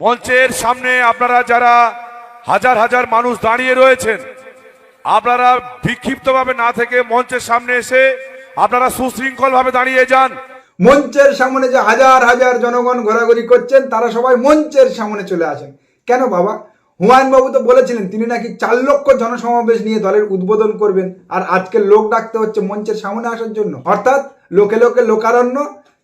মঞ্চের সামনে আপনারা যারা হাজার হাজার মানুষ দাঁড়িয়ে রয়েছেন, আপনারা বিক্ষিপ্তভাবে না থেকে মঞ্চের সামনে এসে আপনারা সুশৃঙ্খলভাবে দাঁড়িয়ে যান। মঞ্চের সামনে যে হাজার হাজার জনগণ ঘোরাঘুরি করছেন তারা সবাই মঞ্চের সামনে চলে আসেন। কেন বাবা? হুমায়ুন বাবু তো বলেছিলেন তিনি নাকি 4 লক্ষ জনসমাবেশ নিয়ে দলের উদ্বোধন করবেন, আর আজকে লোক ডাকতে হচ্ছে মঞ্চের সামনে আসার জন্য। অর্থাৎ লোকে লোকে লোকারণ্য,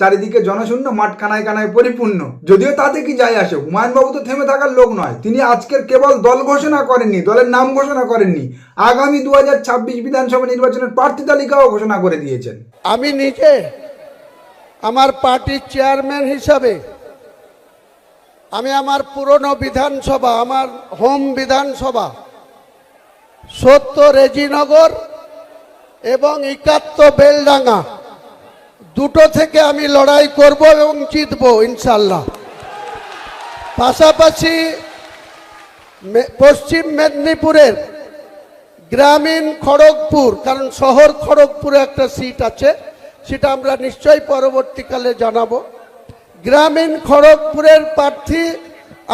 চারিদিকে জনশূন্য, মাঠ কানায় কানায় পরিপূর্ণ। যদিও তাতে কি যায় আসে, হুমায়ুন বাবু তো থেমে থাকার লোক নয়। তিনি আজকের কেবল দল ঘোষণা করেননি, দলের নাম ঘোষণা করেননি, আগামী 2026 বিধানসভা নির্বাচনের প্রার্থী তালিকাও ঘোষণা করে দিয়েছেন। আমি নিজে আমার পার্টির চেয়ারম্যান হিসাবে আমি আমার পুরনো বিধানসভা, আমার হোম বিধানসভা 70 রেজিনগর এবং 71 বেলডাঙ্গা দুটো থেকে আমি লড়াই করব এবং জিতব ইনশাল্লাহ। পাশাপাশি পশ্চিম মেদিনীপুরের গ্রামীণ খড়গপুর, কারণ শহর খড়গপুরে একটা সিট আছে, সেটা আমরা নিশ্চয়ই পরবর্তীকালে জানাবো। গ্রামীণ খড়গপুরের প্রার্থী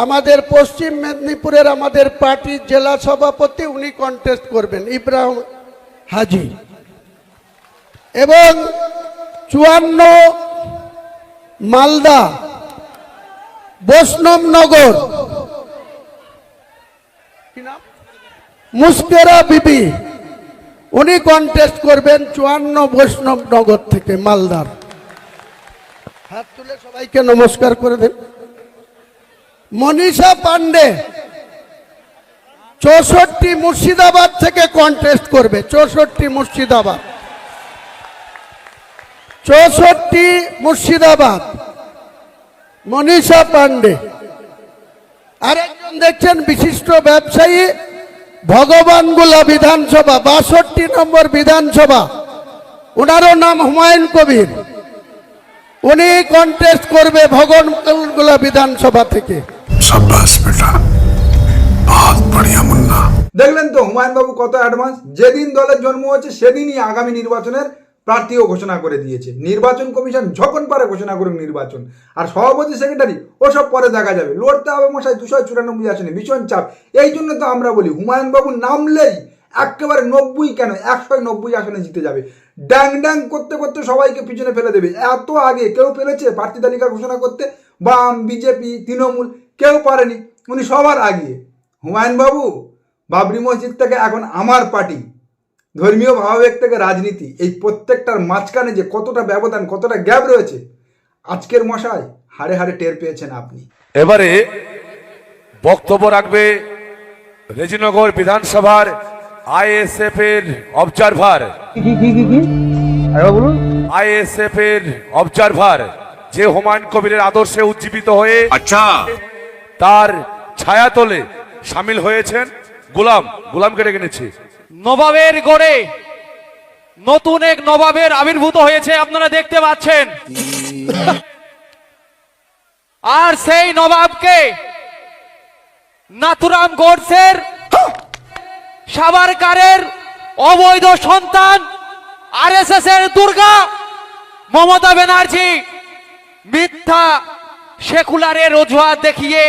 আমাদের পশ্চিম মেদিনীপুরের আমাদের পার্টির জেলা সভাপতি, উনি কন্টেস্ট করবেন, ইব্রাহিম হাজি। এবং 54 মালদা বৈষ্ণবনগর মুস্কেরা বিবি, উনি কন্টেস্ট করবেন 54 বৈষ্ণবনগর থেকে মালদার। হাত তুলে সবাইকে নমস্কার করে দেন। মনীষা পান্ডে 64 মুর্শিদাবাদ থেকে কন্টেস্ট করবে, 64 মুর্শিদাবাদ, 64 মুর্শিদাবাদ, মনীষা পান্ডে। আরেকজন দেখছেন বিশিষ্ট ব্যবসায়ী, ভগবানগোলা বিধানসভা 62 নম্বর বিধানসভা, ওনারও নাম হুমায়ুন কবির, উনি কন্টেস্ট করবে ভগবানগোলা বিধানসভা থেকে। शाबाश बेटा, बहुत बढ़िया मुन्ना। দেখলেন তো হুমায়ুন বাবু কত অ্যাডভান্স। যেদিন দলের জন্ম হচ্ছে সেদিনই আগামী নির্বাচনের প্রার্থীও ঘোষণা করে দিয়েছে। নির্বাচন কমিশন যখন পারে ঘোষণা করুক নির্বাচন, আর সভাপতি সেক্রেটারি ওসব পরে দেখা যাবে। লড়তে হবে মশাই 294 আসনে, ভীষণ চাপ। এই জন্য তো আমরা বলি হুমায়ুন বাবু নামলেই একেবারে 90 কেন 190 আসনে জিতে যাবে। ড্যাং ড্যাং করতে করতে সবাইকে পিছনে ফেলে দেবে। এত আগে কেউ পেরেছে প্রার্থী তালিকা ঘোষণা করতে? বাম, বিজেপি, তৃণমূল কেউ পারেনি, উনি সবার আগে। হুমায়ুন বাবু বাবরি মসজিদ থেকে এখন আমার পার্টি, ধর্মীয় ভাবাবেগ থেকে রাজনীতি, এই প্রত্যেকটার মাঝখানে যে কতটা ব্যবধান, কতটা গ্যাপ রয়েছে, আজকের মশাই হাড়ে হাড়ে টের পেয়েছেন আপনি। এবারে বক্তব্য রাখবে রেজিনগর বিধানসভার আইএসএফ এর অবজারভার, আইএসএফ এর অবজারভার, যে হুমায়ুন কবিরের আদর্শে উজ্জীবিত হয়ে अच्छा, তার ছায়াতলে সামিল হয়েছেন। গোলামকে ডেকে নিচ্ছি। নবাবের গড়ে নতুন এক নবাবের আবির্ভূত হয়েছে, আপনারা দেখতে পাচ্ছেন। আর সেই নবাবকে নাথুরাম গোডসের, সাভারকারের অবৈধ সন্তান, আরএসএস এর দুর্গা মমতা ব্যানার্জি মিথ্যা সেকুলারের অজুহাত দেখিয়ে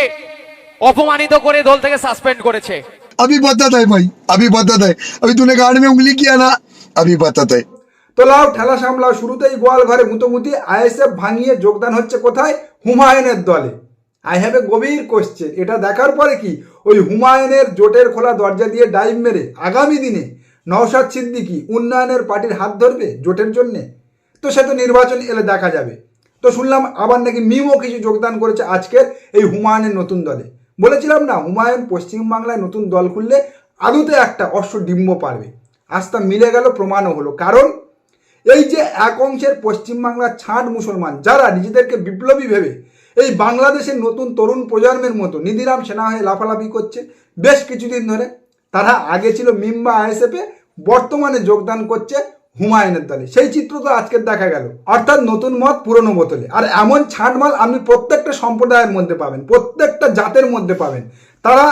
অপমানিত করে দল থেকে সাসপেন্ড করেছে। अभी बदत है भाई, अभी बदत है। अभी तूने गाड़ में उंगली किया ना, अभी बदत है। তো লাও ঠেলা সামলাও, শুরুতেই গোয়াল ঘরে মুতোমুতি। আইএসএফ ভাঙিয়ে যোগদান হচ্ছে কোথায়? হুমায়ুনের দলে। আই হ্যাভ এ গভীর কোশ্চেন। এটা দেখার পরে কি ওই হুমায়ুনের জোটের খোলা দরজা দিয়ে ডাইভ মেরে আগামী দিনে নওশাদ সিদ্দিকী উন্নয়নের পার্টির হাত ধরবে জোটের জন্যে? তো সে তো নির্বাচন এলে দেখা যাবে। তো শুনলাম আবার নাকি মিমও কিছু যোগদান করেছে আজকের এই হুমায়ুনের নতুন দলে। বলেছিলাম না হুমায়ুন পশ্চিমবাংলায় নতুন দল খুললে আদতে একটা অশ্বডিম্ব পারবে। আজ তা মিলে গেল, প্রমাণও হলো। কারণ এই যে এক অংশের পশ্চিমবাংলার ছাঁট মুসলমান যারা নিজেদেরকে বিপ্লবী ভেবে এই বাংলাদেশের নতুন তরুণ প্রজন্মের মতো নিধিরাম সেনা হয়ে লাফালাফি করছে বেশ কিছুদিন ধরে, তারা আগে ছিল মিম্বা আইএসএফে, বর্তমানে যোগদান করছে হুমায়ুনের দলে। সেই চিত্র তো আজকে দেখা গেল। অর্থাৎ নতুন মত পুরনো বোতলে। আর এমন ছাঁটমাল আপনি প্রত্যেকটা সম্প্রদায়ের মধ্যে পাবেন, প্রত্যেকটা জাতের মধ্যে পাবেন। তারা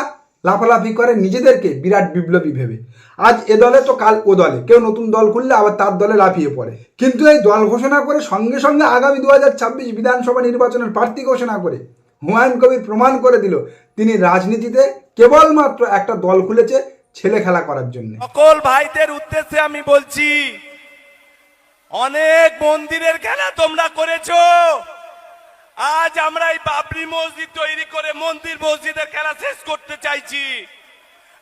লাফালাফি করে নিজেদেরকে বিরাট বিপ্লবী ভেবে। আজ এ দলে তো কাল ও দলে, কেউ নতুন দল খুললে আবার তার দলে লাফিয়ে পড়ে। কিন্তু এই দল ঘোষণা করে সঙ্গে সঙ্গে আগামী 2026 বিধানসভা নির্বাচনের প্রার্থী ঘোষণা করে হুমায়ুন কবির প্রমাণ করে দিল তিনি রাজনীতিতে কেবলমাত্র একটা দল খুলেছে ছেলে খেলা করার জন্য। সকল ভাইদের উদ্দেশ্যে আমি বলছি, অনেক মন্দিরের খেলা তোমরা করেছো। আজ আমরা এই বাবরি মসজিদ তৈরি করে মন্দির মসজিদের খেলা শেষ করতে চাইছি।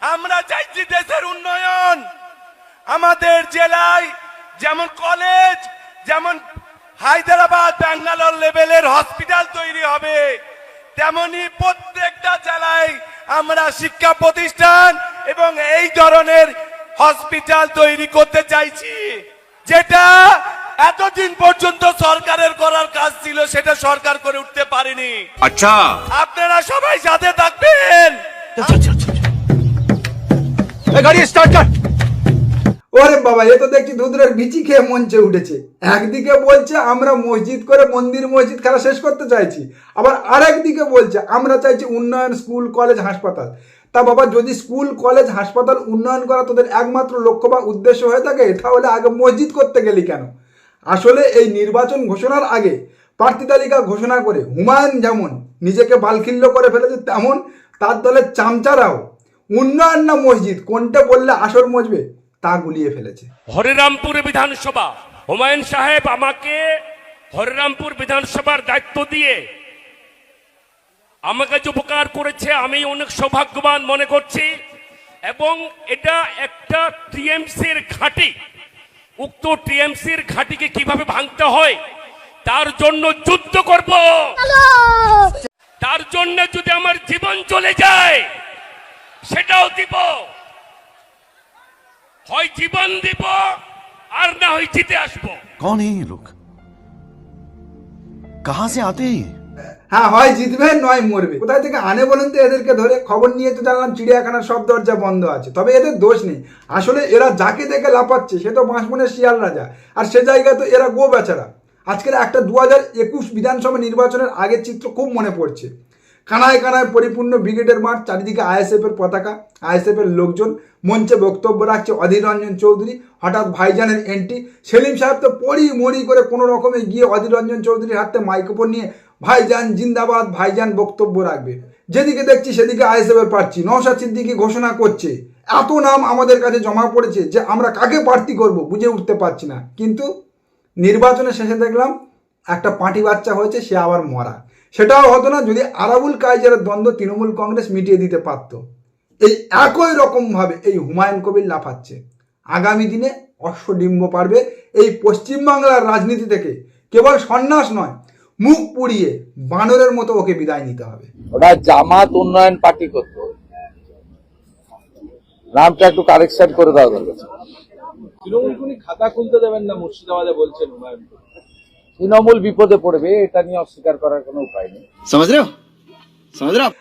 আমরা চাইছি দেশের উন্নয়ন। আমাদের জেলায় যেমন কলেজ, যেমন হায়দ্রাবাদ ব্যাঙ্গালোর লেভেলের হসপিটাল তৈরি হবে, তেমনি প্রত্যেকটা জেলায় আমরা শিক্ষা প্রতিষ্ঠান এবং এই ধরনের হসপিটাল তৈরি করতে চাইছি, যেটা এতদিন পর্যন্ত সরকারের করার কাজ ছিল সেটা সরকার করে উঠতে পারেনি। আচ্ছা, আপনারা সবাই সাথে থাকবেন। গাড়ি স্টার্ট কর। ওরে বাবা, এ তো দেখছি দুধের বিচি খেয়ে মঞ্চে উঠেছে। একদিকে বলছে আমরা মসজিদ করে মন্দির মসজিদ খেলা শেষ করতে চাইছি, আবার আরেকদিকে বলছে আমরা চাইছি উন্নয়ন, স্কুল কলেজ হাসপাতাল। তা বাবা, যদি স্কুল কলেজ হাসপাতাল উন্নয়ন করা তোদের একমাত্র লক্ষ্য বা উদ্দেশ্য হয়ে থাকে, তাহলে আগে মসজিদ করতে গেলি কেন? আসলে এই নির্বাচন ঘোষণার আগে প্রার্থী তালিকা ঘোষণা করে হুমায়ুন যেমন নিজেকে বালখিল্য করে ফেলেছে, তেমন তার দলের চামচারাও উন্নয়ন না মসজিদ কোনটা বললে আসর মজবে তা গুলিয়ে ফেলেছে। হরিরামপুর বিধানসভা, হুমায়ুন সাহেব আমাকে হরিরামপুর বিধানসভার দায়িত্ব দিয়ে আমাকে যে উপকার করেছে আমি অনেক সৌভাগ্যবান মনে করছি, এবং এটা একটা টিএমসির ঘাঁটি। উক্ত টিএমসির ঘাঁটিকে কিভাবে ভাঙতে হয় তার জন্য যুদ্ধ করব। তার জন্য যদি আমার জীবন চলে যায় সেটাও দিব, হয় জীবন দিব আর না হয় জিতে আসবো। कौन है ये लोग, कहां से आते हैं? হ্যাঁ, হয় জিতবে নয় মরবে। কোথায় থেকে আনে বলেন তো এদেরকে ধরে? খবর নিয়ে তো জানলাম চিড়িয়াখানার সব দরজা বন্ধ আছে, তবে এদের দোষ নেই। আসলে এরা যাকে দেখে লাফাচ্ছে সে তো বাঁশবনের শিয়াল রাজা, আর সে জায়গায় তো এরা গো বেচারা। আজকের একটা 2021 বিধানসভা নির্বাচনের আগের চিত্র খুব মনে পড়ছে। কানায় কানায় পরিপূর্ণ ব্রিগেডের মাঠ, চারিদিকে আইএসএফের পতাকা, আইএসএফের লোকজন, মঞ্চে বক্তব্য রাখছে অধীর রঞ্জন চৌধুরী। হঠাৎ ভাইজানের এন্ট্রি। সেলিম সাহেব তো পড়ি মরি করে কোনো রকমে গিয়ে অধীর রঞ্জন চৌধুরীর হাতে মাইক্রোফোন নিয়ে ভাইজান জিন্দাবাদ, ভাইজান বক্তব্য রাখবে। যেদিকে দেখছি সেদিকে আইএসএফের প্রার্থী নওশাদ সিদ্দিকী ঘোষণা করছে। এত নাম আমাদের কাছে জমা পড়েছে যে আমরা কাকে প্রার্থী করব বুঝে উঠতে পারছি না। কিন্তু নির্বাচনের শেষে দেখলাম একটা পাঁটি বাচ্চা হয়েছে, সে আবার মরা। সেটাও হতো না যদি আরাবুল কায়জারের দ্বন্দ্ব তৃণমূল কংগ্রেস মিটিয়ে দিতে পারত। এই একই রকমভাবে এই হুমায়ুন কবির লাফাচ্ছে। আগামী দিনে অশ্বডিম্ব পারবে এই পশ্চিমবাংলার রাজনীতি থেকে। কেবল সন্ন্যাস নয়, মুখ পুড়িয়ে বানরের মতো ওকে বিদায় নিতে হবে। ওটা জামাত উন্নয়ন পার্টি করতো, নামটা একটু কারেকশন করে দেওয়া দরকার। তৃণমূল খাতা খুলতে দেবেন না মুর্শিদাবাদে বলছেন হুমায়ুন। তৃণমূল বিপদে পড়বে, এটা নিয়ে অস্বীকার করার কোনো উপায় নেই।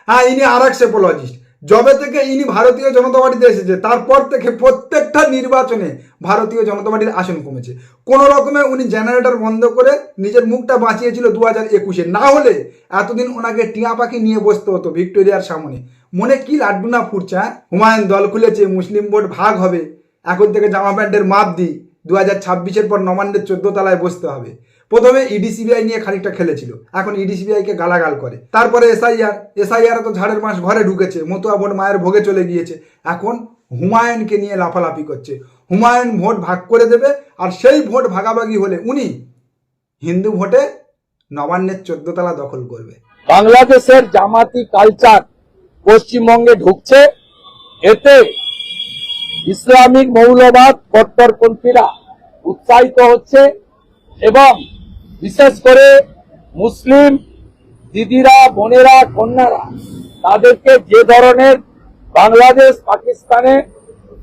হ্যাঁ, ইনি আর এক সেপোলজিস্ট। যবে থেকে ইনি ভারতীয় জনতা পার্টিতে এসেছে তারপর থেকে প্রত্যেকটা নির্বাচনে ভারতীয় জনতা পার্টির আসন কমেছে। কোন রকমে উনি জেনারেটর বন্ধ করে নিজের মুখটা বাঁচিয়েছিল 2021-এ। না হলে এতদিন ওনাকে টিয়া পাখি নিয়ে বসতে হতো ভিক্টোরিয়ার সামনে। মনে কি লাড্ডু না ফুটছে? হুমায়ুন দল খুলেছে, মুসলিম ভোট ভাগ হবে, এখন থেকে জামা প্যান্টের মাপ দিই, 2026-এর পর নবান্নের 14 তলায় বসতে হবে। প্রথমে ইডিসিবিআই নিয়ে খানিকটা খেলেছিল, এখন ইডিসিবিআইকে গালাগাল করে। তারপরে এসআইআর তো ঝাড়ের মাস ঘরে ঢুকেছে, মতুয়া ভোট মায়ের ভোগে চলে গিয়েছে। এখন হুমায়ুনকে নিয়ে লাফালাফি করছে। হুমায়ুন ভোট ভাগ করে দেবে, আর সেই ভোট ভাগাভাগি হলে উনি হিন্দু ভোটে নবান্নের 14 তলা দখল করবে। বাংলাদেশের জামাতি কালচার পশ্চিমবঙ্গে ঢুকছে, এতে ইসলামিক মৌলবাদ কট্টরপন্থীরা উৎসাহিত হচ্ছে, এবং বিশেষ করে মুসলিম দিদিরা, বোনেরা, কন্যারা তাদেরকে যে ধরনের বাংলাদেশ পাকিস্তানে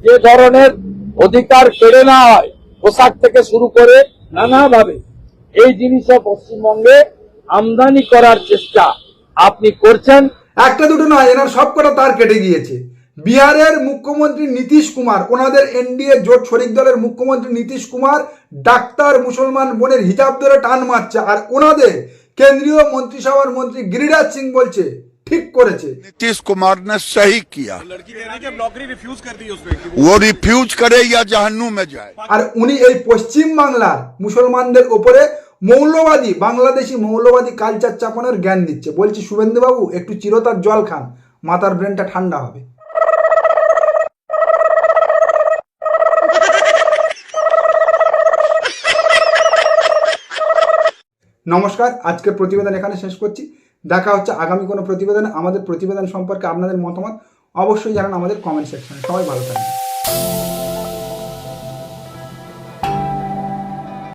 যে ধরনের অধিকার কেড়ে নেওয়া হয়, পোশাক থেকে শুরু করে নানাভাবে এই জিনিসও পশ্চিমবঙ্গে আমদানি করার চেষ্টা আপনি করছেন। একটা দুটো নয়, এনার সবকটা তার কেটে গিয়েছে। বিহারের মুখ্যমন্ত্রী নীতিশ কুমার, ওনাদের এনডিএ জোট শরিক দলের মুখ্যমন্ত্রী নীতিশ কুমার ডাক্তার মুসলমান বোনের হিজাব ধরে টান মারছে, আর ওনাদের কেন্দ্রীয় মন্ত্রিসভার মন্ত্রী গিরিরাজ সিং বলছে ঠিক করেছে। नीतीश कुमार ने सही किया, वो रिफ्यूज करे या जहन्नुम में जाए। আর উনি এই পশ্চিম বাংলার মুসলমানদের ওপরে মৌলবাদী বাংলাদেশি মৌলবাদী কালচার চাপানোর জ্ঞান দিচ্ছে। বলছি শুভেন্দুবাবু একটু চিরতার জল খান, মাথার ব্রেনটা ঠান্ডা হবে। নমস্কার, আজকের প্রতিবেদন এখানে শেষ করছি। দেখা হচ্ছে আগামী কোনো প্রতিবেদনে। আমাদের প্রতিবেদন সম্পর্কে আপনাদের মতামত অবশ্যই জানান আমাদের কমেন্ট সেকশনে। সবাই ভালো থাকবেন।